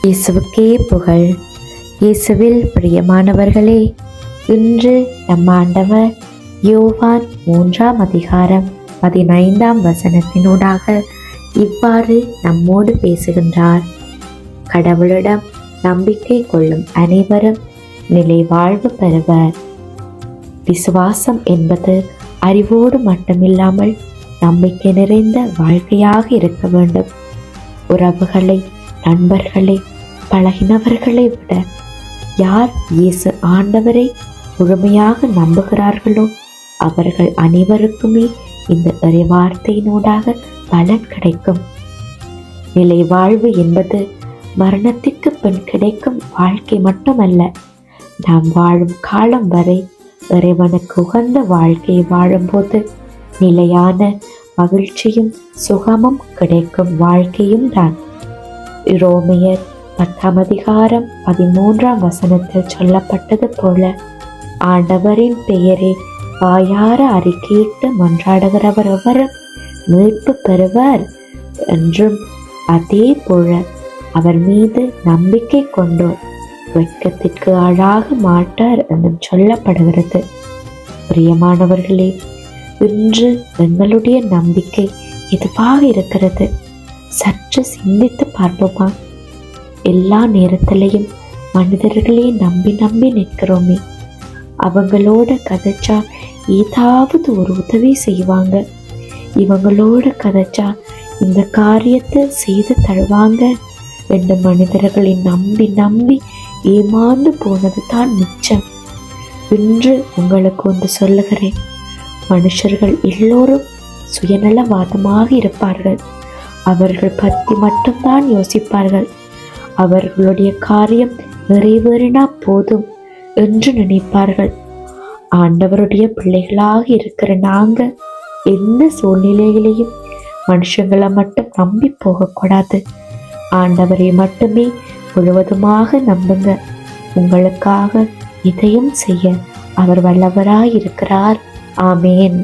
இயேசுவுக்கே புகழ். இயேசுவில் பிரியமானவர்களே, இன்று நம் ஆண்டவர் யோவான் 3:15 இவ்வாறு நம்மோடு பேசுகின்றார். கடவுளிடம் நம்பிக்கை கொள்ளும் அனைவரும் நிலை வாழ்வு பெறுவர். விசுவாசம் என்பது அறிவோடு மட்டுமில்லாமல் நம்பிக்கை நிறைந்த வாழ்க்கையாக இருக்க வேண்டும். உறவுகளை, நண்பர்களை, பழகினவர்களை விட யார் இயேசு ஆண்டவரை முழுமையாக நம்புகிறார்களோ அவர்கள் அனைவருக்குமே இந்த இறைவார்த்தையினூடாக பலன் கிடைக்கும். நிலை வாழ்வு என்பது மரணத்திற்கு பின் கிடைக்கும் வாழ்க்கை மட்டுமல்ல, நாம் வாழும் காலம் வரை இறைவனுக்கு உகந்த வாழ்க்கையை வாழும்போது நிலையான மகிழ்ச்சியும் சுகமும் கிடைக்கும் வாழ்க்கையும் தான். ரோமையர் 10:13 சொல்லப்பட்டது போல, ஆண்டவரின் பெயரை வாயார அறிக்கையிட்டு மன்றாடுகிறவர் எவரும் மீட்பு பெறுவர் என்றும், அதே போல அவர் மீது நம்பிக்கை கொண்டோர் வெட்கத்திற்கு ஆளாக மாட்டார் என்றும் சொல்லப்படுகிறது. பிரியமானவர்களே, இன்று எங்களுடைய நம்பிக்கை எதுவாக இருக்கிறது? சற்று சிந்தித்து பார்ப்போமா? எல்லா நேரத்திலையும் மனிதர்களே நம்பி நம்பி நிற்கிறோமே. அவங்களோட கதைச்சா ஏதாவது ஒரு உதவி செய்வாங்க, இவங்களோட கதைச்சா இந்த காரியத்தை செய்து தருவாங்க என்று மனிதர்களை நம்பி நம்பி ஏமாந்து போனது தான் மிச்சம். இன்று உங்களுக்கு ஒன்று சொல்லுகிறேன், மனுஷர்கள் எல்லோரும் சுயநலவாதமாக இருப்பார்கள். அவர்கள் பற்றி மட்டும்தான் யோசிப்பார்கள். அவர்களுடைய காரியம் நிறைவேறினா போதும் என்று நினைப்பார்கள். ஆண்டவருடைய பிள்ளைகளாக இருக்கிற நாங்க எந்த சூழ்நிலையிலையும் மனுஷங்களை மட்டும் நம்பி போகக்கூடாது. ஆண்டவரை மட்டுமே முழுவதுமாக நம்புங்க. உங்களுக்காக இதையும் செய்ய அவர் வல்லவராயிருக்கிறார். ஆமேன்.